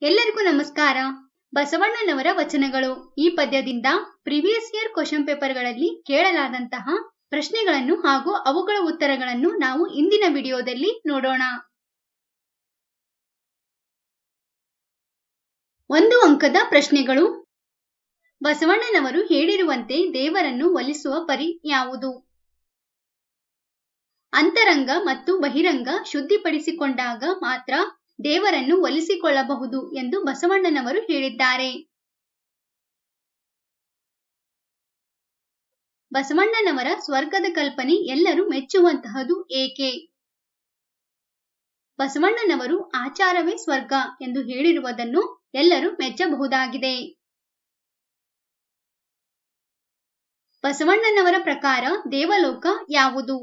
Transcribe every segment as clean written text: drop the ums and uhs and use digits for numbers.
ಎಲ್ಲರಿಗೂ ನಮಸ್ಕಾರ. ಬಸವಣ್ಣನವರ ವಚನಗಳು ಈ ಪದ್ಯದಿಂದ ಪ್ರಿವಿಯಸ್ ಇಯರ್ ಕ್ವೆಶ್ಚನ್ ಪೇಪರ್ಗಳಲ್ಲಿ ಕೇಳಲಾದಂತಹ ಪ್ರಶ್ನೆಗಳನ್ನು ಹಾಗೂ ಅವುಗಳ ಉತ್ತರಗಳನ್ನು ನಾವು ಇಂದಿನ ವಿಡಿಯೋದಲ್ಲಿ ನೋಡೋಣ. 1 ಅಂಕದ ಪ್ರಶ್ನೆಗಳು. ಬಸವಣ್ಣನವರು ಹೇಳಿರುವಂತೆ ದೇವರನ್ನು ಒಲಿಸುವ ಪರಿ ಯಾವುದು? ಅಂತರಂಗ ಮತ್ತು ಬಹಿರಂಗ ಶುದ್ಧಿಪಡಿಸಿಕೊಂಡಾಗ ಮಾತ್ರ ದೇವರನ್ನು ಒಲಿಸಿಕೊಳ್ಳಬಹುದು ಎಂದು ಬಸವಣ್ಣನವರು ಹೇಳಿದ್ದಾರೆ. ಬಸವಣ್ಣನವರ ಸ್ವರ್ಗದ ಕಲ್ಪನೆ ಎಲ್ಲರೂ ಮೆಚ್ಚುವಂತಹದು ಏಕೆ? ಬಸವಣ್ಣನವರು ಆಚಾರವೇ ಸ್ವರ್ಗ ಎಂದು ಹೇಳಿರುವುದನ್ನು ಎಲ್ಲರೂ ಮೆಚ್ಚಬಹುದಾಗಿದೆ. ಬಸವಣ್ಣನವರ ಪ್ರಕಾರ ದೇವಲೋಕ ಯಾವುದು?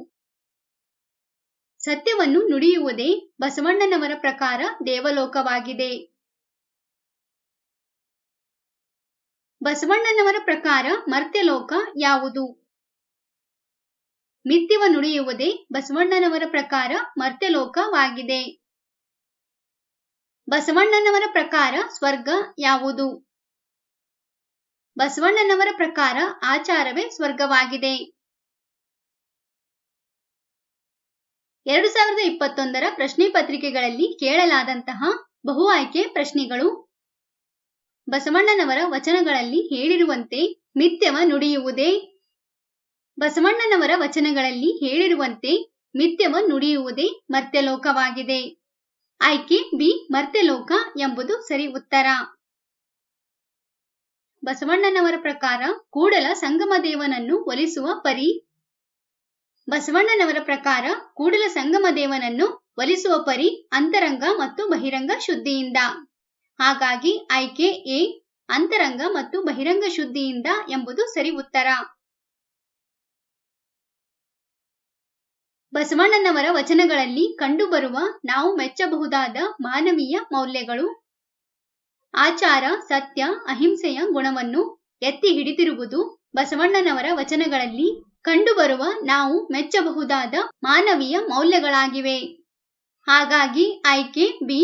ಸತ್ಯವನ್ನು ನುಡಿಯುವುದೇ ಬಸವಣ್ಣನವರ ಪ್ರಕಾರ ದೇವಲೋಕವಾಗಿದೆ. ಬಸವಣ್ಣನವರ ಪ್ರಕಾರ ಮರ್ತ್ಯಲೋಕ ಯಾವುದು? ಮಿಥ್ಯವ ನುಡಿಯುವುದೇ ಬಸವಣ್ಣನವರ ಪ್ರಕಾರ ಮರ್ತ್ಯಲೋಕವಾಗಿದೆ. ಬಸವಣ್ಣನವರ ಪ್ರಕಾರ ಸ್ವರ್ಗ ಯಾವುದು? ಬಸವಣ್ಣನವರ ಪ್ರಕಾರ ಆಚಾರವೇ ಸ್ವರ್ಗವಾಗಿದೆ. 2021ರ ಪ್ರಶ್ನೆ ಪತ್ರಿಕೆಗಳಲ್ಲಿ ಕೇಳಲಾದಂತಹ ಬಹು ಆಯ್ಕೆ ಪ್ರಶ್ನೆಗಳು. ಬಸವಣ್ಣನವರ ವಚನಗಳಲ್ಲಿ ಹೇಳಿರುವಂತೆ ಮಿಥ್ಯವ ನುಡಿಯುವುದೇ? ಬಸವಣ್ಣನವರ ವಚನಗಳಲ್ಲಿ ಹೇಳಿರುವಂತೆ ಮಿಥ್ಯವ ನುಡಿಯುವುದೇ ಮರ್ತ್ಯಲೋಕವಾಗಿದೆ. ಆಯ್ಕೆ ಬಿ ಮರ್ತ್ಯಲೋಕ ಎಂಬುದು ಸರಿ ಉತ್ತರ. ಬಸವಣ್ಣನವರ ಪ್ರಕಾರ ಕೂಡಲ ಸಂಗಮದೇವನನ್ನು ಒಲಿಸುವ ಪರಿ. ಬಸವಣ್ಣನವರ ಪ್ರಕಾರ ಕೂಡಲ ಸಂಗಮದೇವನನ್ನು ಒಲಿಸುವ ಪರಿ ಅಂತರಂಗ ಮತ್ತು ಬಹಿರಂಗ ಶುದ್ಧಿಯಿಂದ. ಹಾಗಾಗಿ ಆಯ್ಕೆ ಎ ಅಂತರಂಗ ಮತ್ತು ಬಹಿರಂಗ ಶುದ್ಧಿಯಿಂದ ಎಂಬುದು ಸರಿ ಉತ್ತರ. ಬಸವಣ್ಣನವರ ವಚನಗಳಲ್ಲಿ ಕಂಡುಬರುವ ನಾವು ಮೆಚ್ಚಬಹುದಾದ ಮಾನವೀಯ ಮೌಲ್ಯಗಳು. ಆಚಾರ, ಸತ್ಯ, ಅಹಿಂಸೆಯ ಗುಣವನ್ನು ಎತ್ತಿ ಹಿಡಿದಿರುವುದು ಬಸವಣ್ಣನವರ ವಚನಗಳಲ್ಲಿ ಕಂಡುಬರುವ ನಾವು ಮೆಚ್ಚಬಹುದಾದ ಮಾನವೀಯ ಮೌಲ್ಯಗಳಾಗಿವೆ. ಹಾಗಾಗಿ ಆಯ್ಕೆ ಬಿ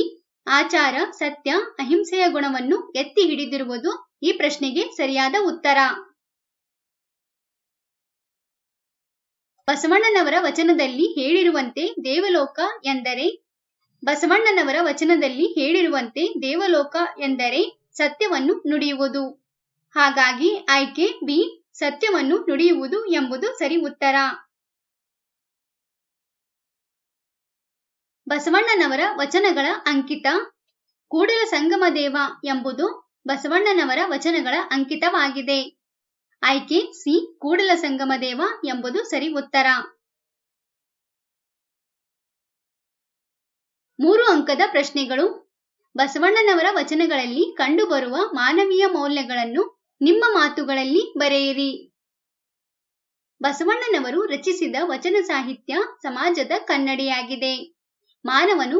ಆಚಾರ, ಸತ್ಯ, ಅಹಿಂಸೆಯ ಗುಣವನ್ನು ಎತ್ತಿ ಹಿಡಿದಿರುವುದು ಈ ಪ್ರಶ್ನೆಗೆ ಸರಿಯಾದ ಉತ್ತರ. ಬಸವಣ್ಣನವರ ವಚನದಲ್ಲಿ ಹೇಳಿರುವಂತೆ ದೇವಲೋಕ ಎಂದರೆ. ಬಸವಣ್ಣನವರ ವಚನದಲ್ಲಿ ಹೇಳಿರುವಂತೆ ದೇವಲೋಕ ಎಂದರೆ ಸತ್ಯವನ್ನು ನುಡಿಯುವುದು. ಹಾಗಾಗಿ ಆಯ್ಕೆ ಬಿ ಸತ್ಯವನ್ನು ನುಡಿಯುವುದು ಎಂಬುದು ಸರಿ ಉತ್ತರ. ಬಸವಣ್ಣನವರ ವಚನಗಳ ಅಂಕಿತ. ಕೂಡಲ ಸಂಗಮದೇವ ಎಂಬುದು ಬಸವಣ್ಣನವರ ವಚನಗಳ ಅಂಕಿತವಾಗಿದೆ. ಆಯ್ಕೆ ಸಿ ಕೂಡಲ ಸಂಗಮದೇವ ಎಂಬುದು ಸರಿ ಉತ್ತರ. 3 ಅಂಕದ ಪ್ರಶ್ನೆಗಳು. ಬಸವಣ್ಣನವರ ವಚನಗಳಲ್ಲಿ ಕಂಡುಬರುವ ಮಾನವೀಯ ಮೌಲ್ಯಗಳನ್ನು ನಿಮ್ಮ ಮಾತುಗಳಲ್ಲಿ ಬರೆಯಿರಿ. ಬಸವಣ್ಣನವರು ರಚಿಸಿದ ವಚನ ಸಾಹಿತ್ಯ ಸಮಾಜದ ಕನ್ನಡಿಯಾಗಿದೆ. ಮಾನವನು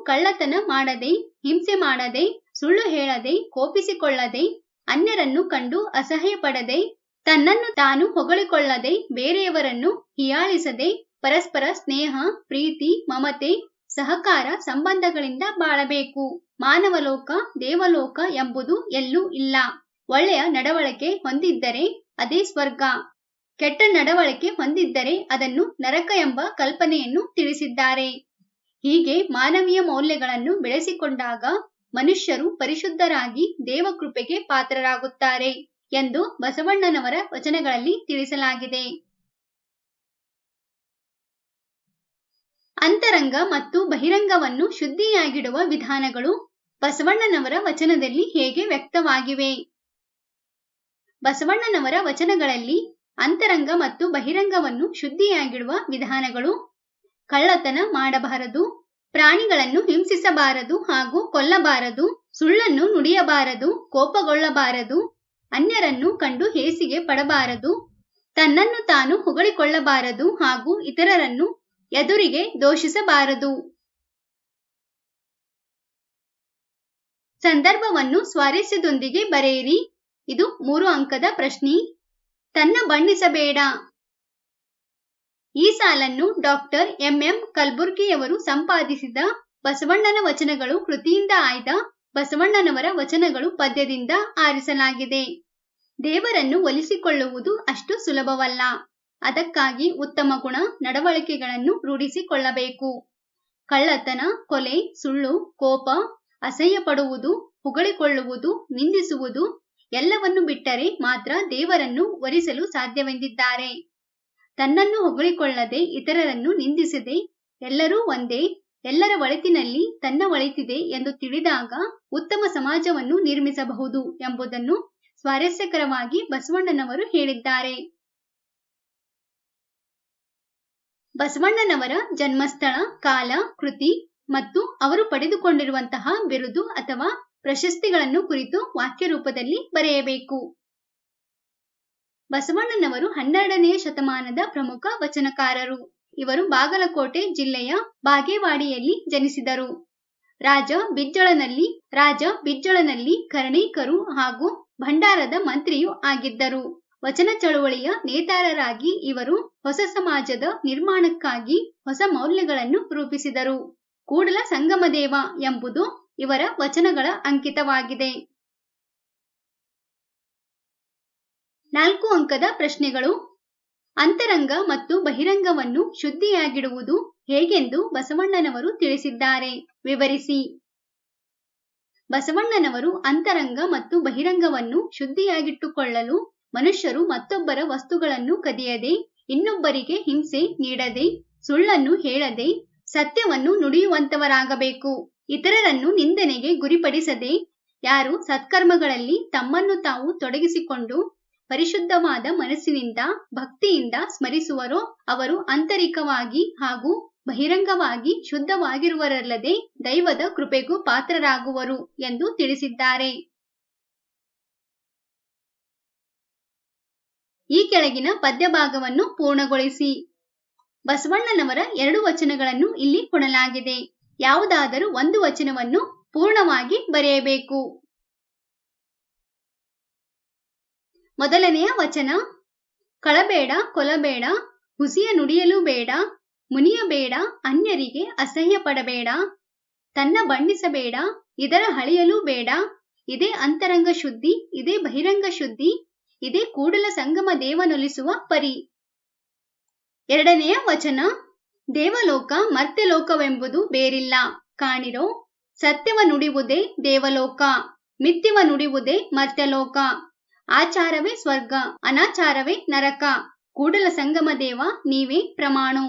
ಕಳ್ಳತನ ಮಾಡದೆ, ಹಿಂಸೆ ಮಾಡದೆ, ಸುಳ್ಳು ಹೇಳದೆ, ಕೋಪಿಸಿಕೊಳ್ಳದೆ, ಅನ್ಯರನ್ನು ಕಂಡು ಅಸಹ್ಯ ಪಡದೆ, ತನ್ನನ್ನು ತಾನು ಹೊಗಳಿಕೊಳ್ಳದೆ, ಬೇರೆಯವರನ್ನು ಹೀಯಾಳಿಸದೆ, ಪರಸ್ಪರ ಸ್ನೇಹ, ಪ್ರೀತಿ, ಮಮತೆ, ಸಹಕಾರ ಸಂಬಂಧಗಳಿಂದ ಬಾಳಬೇಕು. ಮಾನವಲೋಕ, ದೇವಲೋಕ ಎಂಬುದು ಎಲ್ಲೂ ಇಲ್ಲ. ಒಳ್ಳೆಯ ನಡವಳಿಕೆ ಹೊಂದಿದ್ದರೆ ಅದೇ ಸ್ವರ್ಗ, ಕೆಟ್ಟ ನಡವಳಿಕೆ ಹೊಂದಿದ್ದರೆ ಅದನ್ನು ನರಕ ಎಂಬ ಕಲ್ಪನೆಯನ್ನು ತಿಳಿಸಿದ್ದಾರೆ. ಹೀಗೆ ಮಾನವೀಯ ಮೌಲ್ಯಗಳನ್ನು ಬೆಳೆಸಿಕೊಂಡಾಗ ಮನುಷ್ಯರು ಪರಿಶುದ್ಧರಾಗಿ ದೇವಕೃಪೆಗೆ ಪಾತ್ರರಾಗುತ್ತಾರೆ ಎಂದು ಬಸವಣ್ಣನವರ ವಚನಗಳಲ್ಲಿ ತಿಳಿಸಲಾಗಿದೆ. ಅಂತರಂಗ ಮತ್ತು ಬಹಿರಂಗವನ್ನು ಶುದ್ಧಿಯಾಗಿಡುವ ವಿಧಾನಗಳು ಬಸವಣ್ಣನವರ ವಚನದಲ್ಲಿ ಹೇಗೆ ವ್ಯಕ್ತವಾಗಿವೆ? ಬಸವಣ್ಣನವರ ವಚನಗಳಲ್ಲಿ ಅಂತರಂಗ ಮತ್ತು ಬಹಿರಂಗವನ್ನು ಶುದ್ಧಿಯಾಗಿಡುವ ವಿಧಾನಗಳು: ಕಳ್ಳತನ ಮಾಡಬಾರದು, ಪ್ರಾಣಿಗಳನ್ನು ಹಿಂಸಿಸಬಾರದು ಹಾಗೂ ಕೊಲ್ಲಬಾರದು, ಸುಳ್ಳನ್ನು ನುಡಿಯಬಾರದು, ಕೋಪಗೊಳ್ಳಬಾರದು, ಅನ್ಯರನ್ನು ಕಂಡು ಹೇಸಿಗೆ ಪಡಬಾರದು, ತನ್ನನ್ನು ತಾನು ಹೊಗಳಿಕೊಳ್ಳಬಾರದು ಹಾಗೂ ಇತರರನ್ನು ಎದುರಿಗೆ ದೂಷಿಸಬಾರದು. ಸಂದರ್ಭವನ್ನು ಸ್ವಾರಸ್ಯದೊಂದಿಗೆ ಬರೆಯಿರಿ. ಇದು 3 ಅಂಕದ ಪ್ರಶ್ನೆ. ತನ್ನ ಬಣ್ಣಿಸಬೇಡ. ಈ ಸಾಲನ್ನು ಡಾಕ್ಟರ್ ಎಂ.ಎಂ. ಕಲಬುರ್ಗಿಯವರು ಸಂಪಾದಿಸಿದ ಬಸವಣ್ಣನ ವಚನಗಳು ಕೃತಿಯಿಂದ ಆಯ್ದ ಬಸವಣ್ಣನವರ ವಚನಗಳು ಪದ್ಯದಿಂದ ಆರಿಸಲಾಗಿದೆ. ದೇವರನ್ನು ಒಲಿಸಿಕೊಳ್ಳುವುದು ಅಷ್ಟು ಸುಲಭವಲ್ಲ. ಅದಕ್ಕಾಗಿ ಉತ್ತಮ ಗುಣ ನಡವಳಿಕೆಗಳನ್ನು ರೂಢಿಸಿಕೊಳ್ಳಬೇಕು. ಕಳ್ಳತನ, ಕೊಲೆ, ಸುಳ್ಳು, ಕೋಪ, ಅಸಹ್ಯ ಪಡುವುದು, ಹೊಗಳಿಕೊಳ್ಳುವುದು, ನಿಂದಿಸುವುದು ಎಲ್ಲವನ್ನು ಬಿಟ್ಟರೆ ಮಾತ್ರ ದೇವರನ್ನು ವರಿಸಲು ಸಾಧ್ಯವೆಂದಿದ್ದಾರೆ. ತನ್ನನ್ನು ಹೊಗಳಿಕೊಳ್ಳದೆ, ಇತರರನ್ನು ನಿಂದಿಸದೆ, ಎಲ್ಲರೂ ಒಂದೇ, ಎಲ್ಲರ ಒಳಿತಿನಲ್ಲಿ ತನ್ನ ಒಳಿತಿದೆ ಎಂದು ತಿಳಿದಾಗ ಉತ್ತಮ ಸಮಾಜವನ್ನು ನಿರ್ಮಿಸಬಹುದು ಎಂಬುದನ್ನು ಸ್ವಾರಸ್ಯಕರವಾಗಿ ಬಸವಣ್ಣನವರು ಹೇಳಿದ್ದಾರೆ. ಬಸವಣ್ಣನವರ ಜನ್ಮಸ್ಥಳ, ಕಾಲ, ಕೃತಿ ಮತ್ತು ಅವರು ಪಡೆದುಕೊಂಡಿರುವಂತಹ ಬಿರುದು ಅಥವಾ ಪ್ರಶಸ್ತಿಗಳನ್ನು ಕುರಿತು ವಾಕ್ಯ ರೂಪದಲ್ಲಿ ಬರೆಯಬೇಕು. ಬಸವಣ್ಣನವರು 12ನೇ ಶತಮಾನದ ಪ್ರಮುಖ ವಚನಕಾರರು. ಇವರು ಬಾಗಲಕೋಟೆ ಜಿಲ್ಲೆಯ ಬಾಗೇವಾಡಿಯಲ್ಲಿ ಜನಿಸಿದರು. ರಾಜ ಬಿಜ್ಜಳನಲ್ಲಿ ಕರ್ಣಿಕರು ಹಾಗೂ ಭಂಡಾರದ ಮಂತ್ರಿಯೂ ಆಗಿದ್ದರು. ವಚನ ಚಳುವಳಿಯ ನೇತಾರರಾಗಿ ಇವರು ಹೊಸ ಸಮಾಜದ ನಿರ್ಮಾಣಕ್ಕಾಗಿ ಹೊಸ ಮೌಲ್ಯಗಳನ್ನು ರೂಪಿಸಿದರು. ಕೂಡಲ ಸಂಗಮದೇವ ಎಂಬುದು ಇವರ ವಚನಗಳ ಅಂಕಿತವಾಗಿದೆ. 4 ಅಂಕದ ಪ್ರಶ್ನೆಗಳು. ಅಂತರಂಗ ಮತ್ತು ಬಹಿರಂಗವನ್ನು ಶುದ್ಧಿಯಾಗಿಡುವುದು ಹೇಗೆಂದು ಬಸವಣ್ಣನವರು ತಿಳಿಸಿದ್ದಾರೆ, ವಿವರಿಸಿ. ಬಸವಣ್ಣನವರು ಅಂತರಂಗ ಮತ್ತು ಬಹಿರಂಗವನ್ನು ಶುದ್ಧಿಯಾಗಿಟ್ಟುಕೊಳ್ಳಲು ಮನುಷ್ಯರು ಮತ್ತೊಬ್ಬರ ವಸ್ತುಗಳನ್ನು ಕದಿಯದೆ, ಇನ್ನೊಬ್ಬರಿಗೆ ಹಿಂಸೆ ನೀಡದೆ, ಸುಳ್ಳನ್ನು ಹೇಳದೆ, ಸತ್ಯವನ್ನು ನುಡಿಯುವಂತವರಾಗಬೇಕು. ಇತರರನ್ನು ನಿಂದನೆಗೆ ಗುರಿಪಡಿಸದೆ, ಯಾರು ಸತ್ಕರ್ಮಗಳಲ್ಲಿ ತಮ್ಮನ್ನು ತಾವು ತೊಡಗಿಸಿಕೊಂಡು ಪರಿಶುದ್ಧವಾದ ಮನಸ್ಸಿನಿಂದ ಭಕ್ತಿಯಿಂದ ಸ್ಮರಿಸುವರೋ ಅವರು ಆಂತರಿಕವಾಗಿ ಹಾಗೂ ಬಹಿರಂಗವಾಗಿ ಶುದ್ಧವಾಗಿರುವರಲ್ಲದೆ ದೈವದ ಕೃಪೆಗೂ ಪಾತ್ರರಾಗುವರು ಎಂದು ತಿಳಿಸಿದ್ದಾರೆ. ಈ ಕೆಳಗಿನ ಪದ್ಯ ಭಾಗವನ್ನು ಪೂರ್ಣಗೊಳಿಸಿ. ಬಸವಣ್ಣನವರ 2 ವಚನಗಳನ್ನು ಇಲ್ಲಿ ಕೊಡಲಾಗಿದೆ. ಯಾವುದಾದರೂ ಒಂದು ವಚನವನ್ನು ಪೂರ್ಣವಾಗಿ ಬರೆಯಬೇಕು. ಮೊದಲನೆಯ ವಚನ. ಕಳಬೇಡ, ಕೊಲಬೇಡ, ಹುಸಿಯ ನುಡಿಯಲು ಬೇಡ, ಮುನಿಯಬೇಡ, ಅನ್ಯರಿಗೆ ಅಸಹ್ಯ ಪಡಬೇಡ, ತನ್ನ ಬಣ್ಣಿಸಬೇಡ, ಇದರ ಹಳಿಯಲು ಬೇಡ. ಇದೇ ಅಂತರಂಗ ಶುದ್ಧಿ, ಇದೇ ಬಹಿರಂಗ ಶುದ್ಧಿ, ಇದೇ ಕೂಡಲ ಸಂಗಮ ದೇವನೊಲಿಸುವ ಪರಿ. ಎರಡನೆಯ ವಚನ. ದೇವಲೋಕ ಮರ್ತ್ಯಲೋಕವೆಂಬುದು ಬೇರಿಲ್ಲ ಕಾಣಿರೋ, ಸತ್ಯವ ನುಡಿವುದೇ ದೇವಲೋಕ, ಮಿಥ್ಯವ ನುಡಿವುದೇ ಮರ್ತ್ಯಲೋಕ. ಆಚಾರವೇ ಸ್ವರ್ಗ, ಅನಾಚಾರವೇ ನರಕ, ಕೂಡಲ ಸಂಗಮ ದೇವ ನೀವೇ ಪ್ರಮಾಣು.